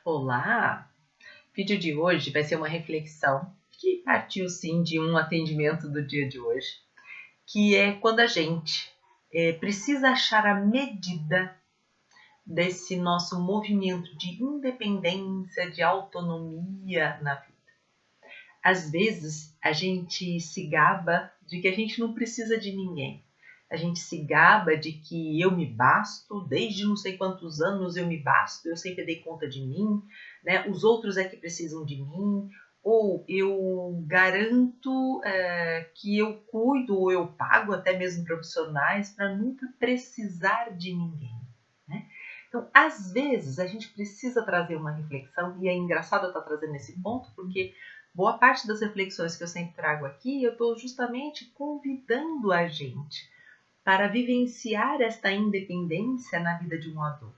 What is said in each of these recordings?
Olá! O vídeo de hoje vai ser uma reflexão que partiu sim de um atendimento do dia de hoje, que é quando a gente precisa achar a medida desse nosso movimento de independência, de autonomia na vida. Às vezes a gente se gaba de que a gente não precisa de ninguém. A gente se gaba de que eu me basto, desde não sei quantos anos eu me basto, eu sempre dei conta de mim, né? Os outros é que precisam de mim, ou eu garanto que eu cuido, ou eu pago até mesmo profissionais para nunca precisar de ninguém, né? Então, às vezes, a gente precisa trazer uma reflexão, e é engraçado eu estar trazendo esse ponto, porque boa parte das reflexões que eu sempre trago aqui, eu estou justamente convidando a gente para vivenciar esta independência na vida de um adulto.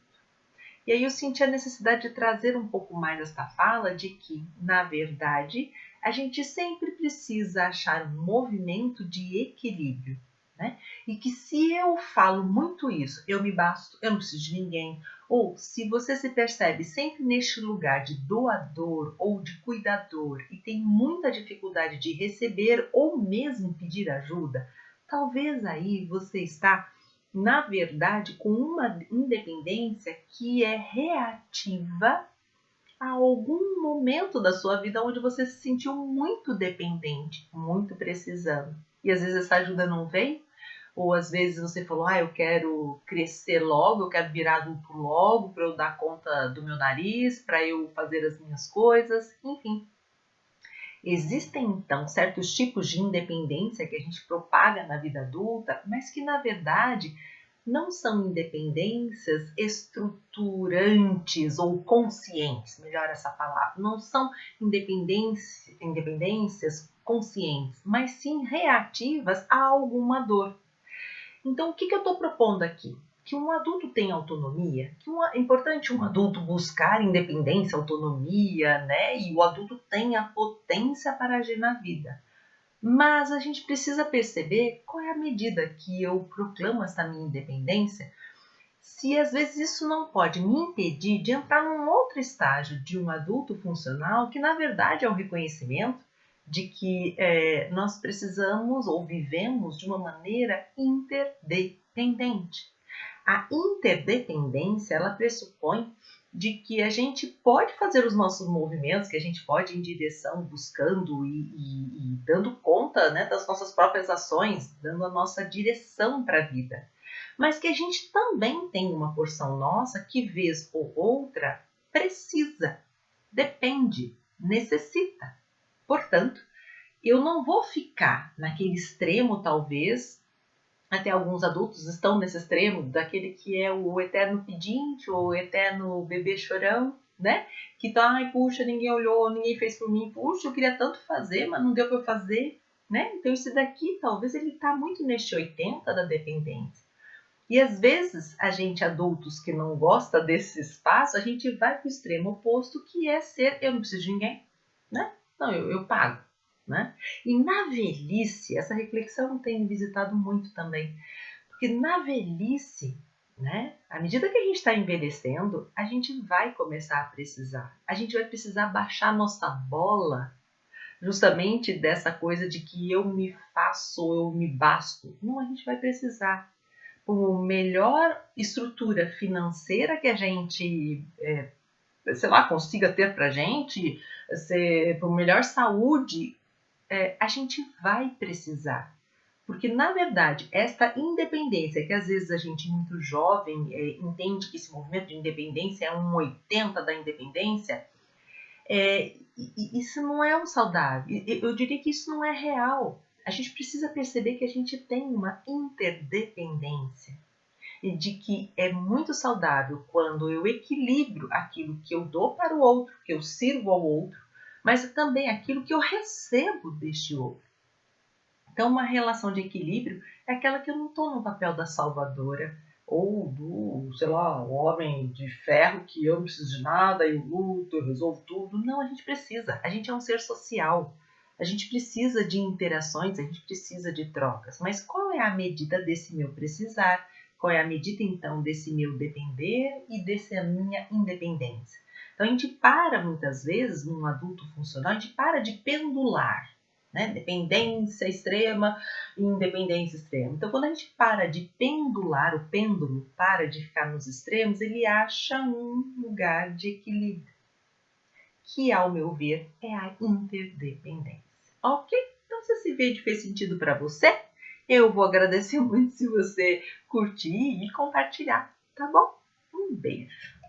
E aí eu senti a necessidade de trazer um pouco mais esta fala de que, na verdade, a gente sempre precisa achar um movimento de equilíbrio, né? E que se eu falo muito isso, eu me basto, eu não preciso de ninguém, ou se você se percebe sempre neste lugar de doador ou de cuidador e tem muita dificuldade de receber ou mesmo pedir ajuda, talvez aí você está, na verdade, com uma independência que é reativa a algum momento da sua vida onde você se sentiu muito dependente, muito precisando. E às vezes essa ajuda não veio, ou às vezes você falou, eu quero crescer logo, eu quero virar adulto logo para eu dar conta do meu nariz, para eu fazer as minhas coisas, enfim. Existem, então, certos tipos de independência que a gente propaga na vida adulta, mas que, na verdade, não são independências estruturantes ou conscientes, melhor essa palavra. Não são independências conscientes, mas sim reativas a alguma dor. Então, o que eu estou propondo aqui? Que um adulto tenha autonomia, que é importante um adulto buscar independência, autonomia, né? E o adulto tenha potência para agir na vida. Mas a gente precisa perceber qual é a medida que eu proclamo essa minha independência, se às vezes isso não pode me impedir de entrar num outro estágio de um adulto funcional, que na verdade é o reconhecimento de que nós precisamos ou vivemos de uma maneira interdependente. A interdependência, ela pressupõe de que a gente pode fazer os nossos movimentos, que a gente pode ir em direção, buscando e dando conta, né, das nossas próprias ações, dando a nossa direção para a vida. Mas que a gente também tem uma porção nossa que, vez ou outra, precisa, depende, necessita. Portanto, eu não vou ficar naquele extremo, talvez, até alguns adultos estão nesse extremo, daquele que é o eterno pedinte ou o eterno bebê chorão, né? Que tá, puxa, ninguém olhou, ninguém fez por mim, puxa, eu queria tanto fazer, mas não deu para eu fazer, né? Então esse daqui, talvez ele tá muito neste 80 da dependência. E às vezes a gente, adultos que não gosta desse espaço, a gente vai para o extremo oposto, que é ser, eu não preciso de ninguém, né? Não, eu pago, né? E na velhice, essa reflexão tem visitado muito também, porque na velhice, né? À medida que a gente está envelhecendo, a gente vai começar a precisar. A gente vai precisar baixar nossa bola justamente dessa coisa de que eu me faço, eu me basto. Não, a gente vai precisar por melhor estrutura financeira que a gente, sei lá, consiga ter para a gente, por melhor saúde, a gente vai precisar. Porque, na verdade, esta independência, que às vezes a gente muito jovem entende que esse movimento de independência é um 80 da independência, isso não é um saudável. Eu diria que isso não é real. A gente precisa perceber que a gente tem uma interdependência e de que é muito saudável quando eu equilibro aquilo que eu dou para o outro, que eu sirvo ao outro, mas também aquilo que eu recebo deste outro. Então, uma relação de equilíbrio é aquela que eu não estou no papel da salvadora ou do, sei lá, o homem de ferro que eu não preciso de nada, eu luto, eu resolvo tudo. Não, a gente precisa. A gente é um ser social. A gente precisa de interações, a gente precisa de trocas. Mas qual é a medida desse meu precisar? Qual é a medida, então, desse meu depender e dessa minha independência? Então, a gente para muitas vezes, num adulto funcional, a gente para de pendular, né? Dependência extrema e independência extrema. Então, quando a gente para de pendular, o pêndulo para de ficar nos extremos, ele acha um lugar de equilíbrio, que, ao meu ver, é a interdependência. Ok? Então, se esse vídeo fez sentido para você, eu vou agradecer muito se você curtir e compartilhar, tá bom? Um beijo!